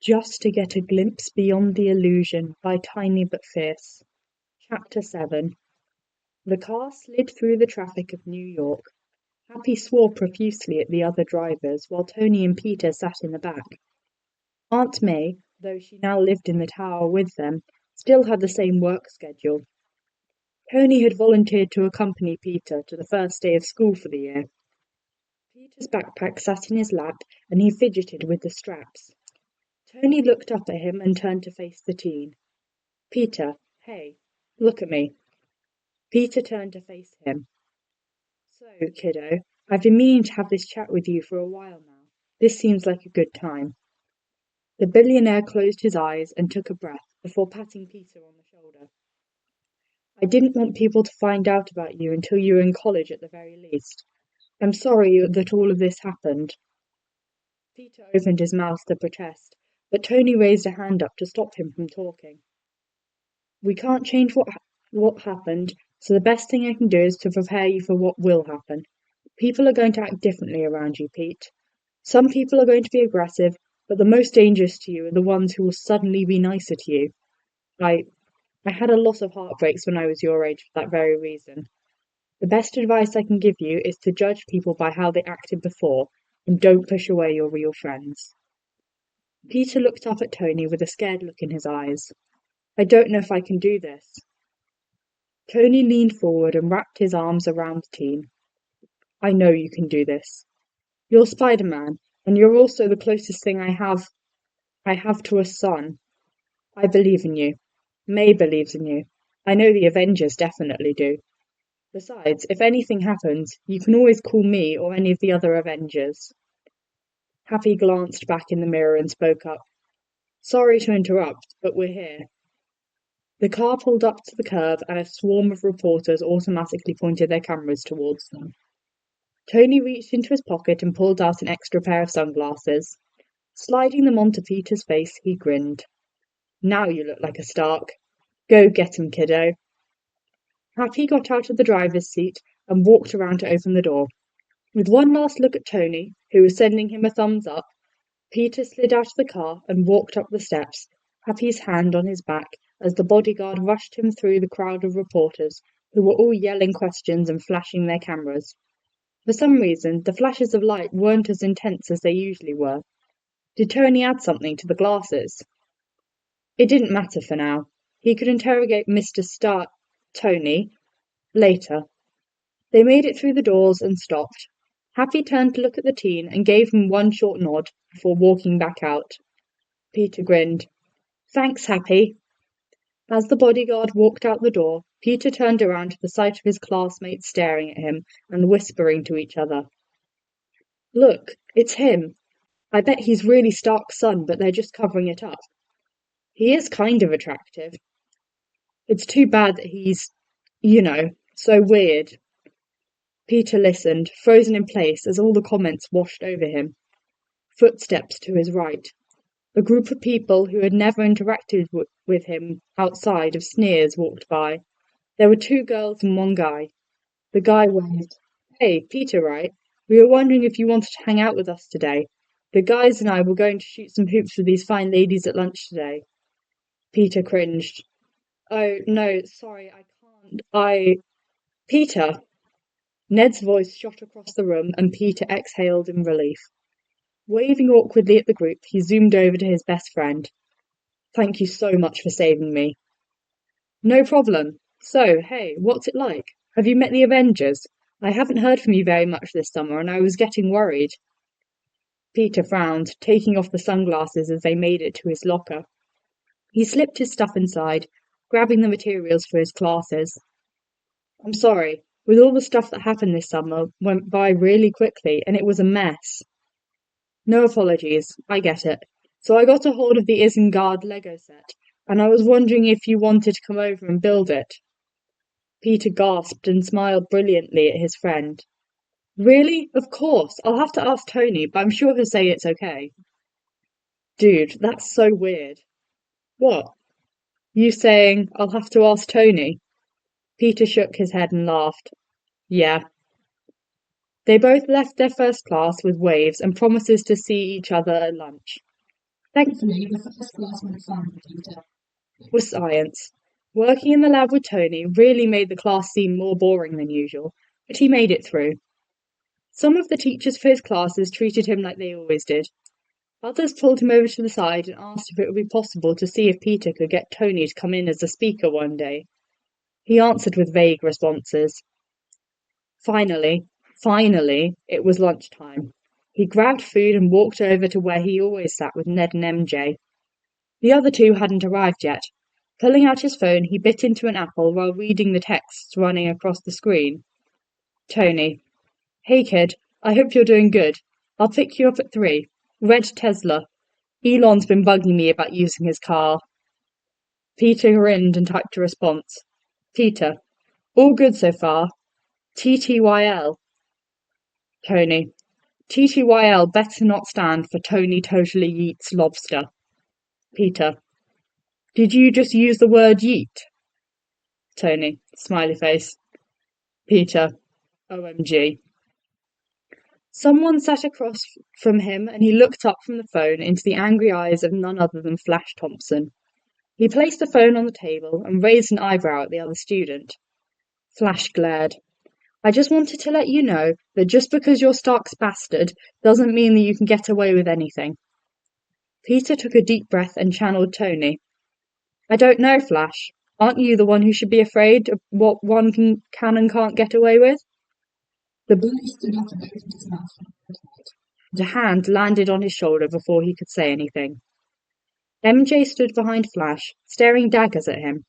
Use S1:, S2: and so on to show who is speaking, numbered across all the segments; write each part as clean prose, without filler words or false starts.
S1: Just to get a glimpse beyond the illusion by TinyButFierce. Chapter 7. The car slid through the traffic of New York. Happy swore profusely at the other drivers, while Tony and Peter sat in the back. Aunt May, though she now lived in the tower with them, still had the same work schedule. Tony had volunteered to accompany Peter to the first day of school for the year. Peter's backpack sat in his lap, and he fidgeted with the straps. Tony looked up at him and turned to face the teen. "Peter, hey, look at me." Peter turned to face him. "So, kiddo, I've been meaning to have this chat with you for a while now. This seems like a good time." The billionaire closed his eyes and took a breath before patting Peter on the shoulder. "I didn't want people to find out about you until you were in college at the very least. I'm sorry that all of this happened." Peter opened his mouth to protest, but Tony raised a hand up to stop him from talking. "We can't change what happened, so the best thing I can do is to prepare you for what will happen. People are going to act differently around you, Pete. Some people are going to be aggressive, but the most dangerous to you are the ones who will suddenly be nicer to you. I had a lot of heartbreaks when I was your age for that very reason. The best advice I can give you is to judge people by how they acted before, and don't push away your real friends." Peter looked up at Tony with a scared look in his eyes. "I don't know if I can do this." Tony leaned forward and wrapped his arms around the teen. "I know you can do this. You're Spider-Man, and you're also the closest thing I have to a son. I believe in you. May believes in you. I know the Avengers definitely do. Besides, if anything happens, you can always call me or any of the other Avengers." Happy glanced back in the mirror and spoke up. "Sorry to interrupt, but we're here." The car pulled up to the curb and a swarm of reporters automatically pointed their cameras towards them. Tony reached into his pocket and pulled out an extra pair of sunglasses. Sliding them onto Peter's face, he grinned. "Now you look like a Stark. Go get 'em, kiddo." Happy got out of the driver's seat and walked around to open the door. With one last look at Tony, who was sending him a thumbs up, Peter slid out of the car and walked up the steps, Happy's hand on his back, as the bodyguard rushed him through the crowd of reporters, who were all yelling questions and flashing their cameras. For some reason, the flashes of light weren't as intense as they usually were. Did Tony add something to the glasses? It didn't matter for now. He could interrogate Mr. Tony later. They made it through the doors and stopped. Happy turned to look at the teen and gave him one short nod before walking back out. Peter grinned. "Thanks, Happy." As the bodyguard walked out the door, Peter turned around to the sight of his classmates staring at him and whispering to each other. "Look, it's him. I bet he's really Stark's son, but they're just covering it up. He is kind of attractive. It's too bad that he's, so weird." Peter listened, frozen in place as all the comments washed over him. Footsteps to his right. A group of people who had never interacted with him outside of sneers walked by. There were 2 girls and 1 guy. The guy waved. "Hey, Peter, right? We were wondering if you wanted to hang out with us today. The guys and I were going to shoot some hoops with these fine ladies at lunch today." Peter cringed. "Oh, no, sorry, I can't. Peter!" Ned's voice shot across the room and Peter exhaled in relief. Waving awkwardly at the group, he zoomed over to his best friend. "Thank you so much for saving me." "No problem. So, hey, what's it like? Have you met the Avengers? I haven't heard from you very much this summer, and I was getting worried." Peter frowned, taking off the sunglasses as they made it to his locker. He slipped his stuff inside, grabbing the materials for his classes. "I'm sorry. With all the stuff that happened this summer, went by really quickly, and it was a mess." "No apologies. I get it. So I got a hold of the Isengard Lego set, and I was wondering if you wanted to come over and build it." Peter gasped and smiled brilliantly at his friend. "Really? Of course. I'll have to ask Tony, but I'm sure he'll say it's okay." "Dude, that's so weird." "What? You saying I'll have to ask Tony?" Peter shook his head and laughed. "Yeah." They both left their first class with waves and promises to see each other at lunch. Thankfully, the first class went fine for Peter. It was science. Working in the lab with Tony really made the class seem more boring than usual, but he made it through. Some of the teachers for his classes treated him like they always did. Others pulled him over to the side and asked if it would be possible to see if Peter could get Tony to come in as a speaker one day. He answered with vague responses. Finally, it was lunchtime. He grabbed food and walked over to where he always sat with Ned and MJ. The other two hadn't arrived yet. Pulling out his phone, he bit into an apple while reading the texts running across the screen. Tony. Hey kid, I hope you're doing good. I'll pick you up at 3. Red Tesla. Elon's been bugging me about using his car. Peter grinned and typed a response. Peter. All good so far. TTYL. Tony. TTYL better not stand for Tony totally yeets lobster. Peter. Did you just use the word yeet? Tony. Smiley face. Peter. OMG. Someone sat across from him and he looked up from the phone into the angry eyes of none other than Flash Thompson. He placed the phone on the table and raised an eyebrow at the other student. Flash glared. I just wanted to let you know that just because you're Stark's bastard doesn't mean that you can get away with anything. Peter took a deep breath and channeled Tony. I don't know, Flash. Aren't you the one who should be afraid of what one can and can't get away with? The bully stood up and opened his mouth. A hand landed on his shoulder before he could say anything. MJ stood behind Flash, staring daggers at him.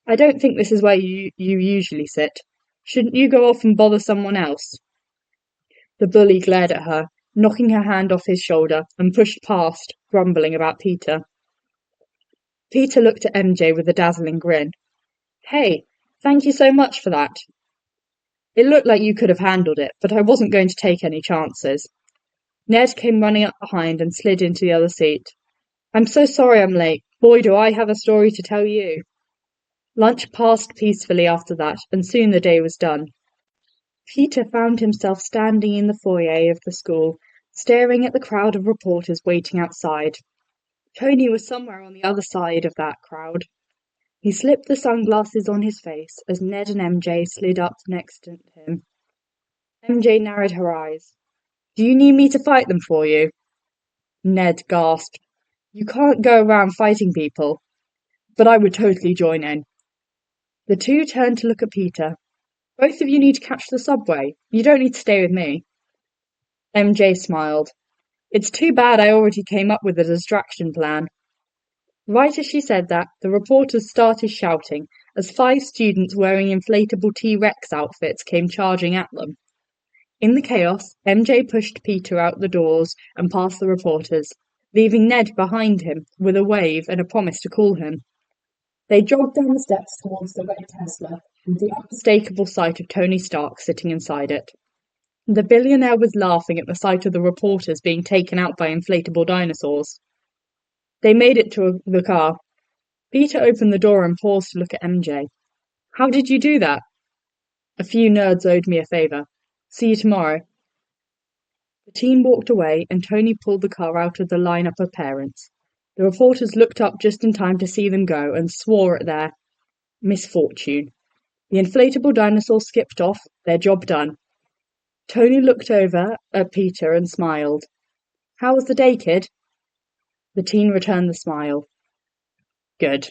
S1: I don't think this is where you usually sit. Shouldn't you go off and bother someone else? The bully glared at her, knocking her hand off his shoulder, and pushed past, grumbling about Peter. Peter looked at MJ with a dazzling grin. Hey, thank you so much for that. It looked like you could have handled it, but I wasn't going to take any chances. Ned came running up behind and slid into the other seat. I'm so sorry I'm late. Boy, do I have a story to tell you. Lunch passed peacefully after that, and soon the day was done. Peter found himself standing in the foyer of the school, staring at the crowd of reporters waiting outside. Tony was somewhere on the other side of that crowd. He slipped the sunglasses on his face as Ned and MJ slid up next to him. MJ narrowed her eyes. Do you need me to fight them for you? Ned gasped. You can't go around fighting people. But I would totally join in. The two turned to look at Peter. Both of you need to catch the subway. You don't need to stay with me. MJ smiled. It's too bad I already came up with a distraction plan. Right as she said that, the reporters started shouting as 5 students wearing inflatable T-Rex outfits came charging at them. In the chaos, MJ pushed Peter out the doors and past the reporters, leaving Ned behind him with a wave and a promise to call him. They jogged down the steps towards the red Tesla with the unmistakable sight of Tony Stark sitting inside it. The billionaire was laughing at the sight of the reporters being taken out by inflatable dinosaurs. They made it to the car. Peter opened the door and paused to look at MJ. How did you do that? A few nerds owed me a favor. See you tomorrow. The team walked away and Tony pulled the car out of the lineup of parents. The reporters looked up just in time to see them go and swore at their misfortune. The inflatable dinosaur skipped off, their job done. Tony looked over at Peter and smiled. How was the day, kid? The teen returned the smile. Good.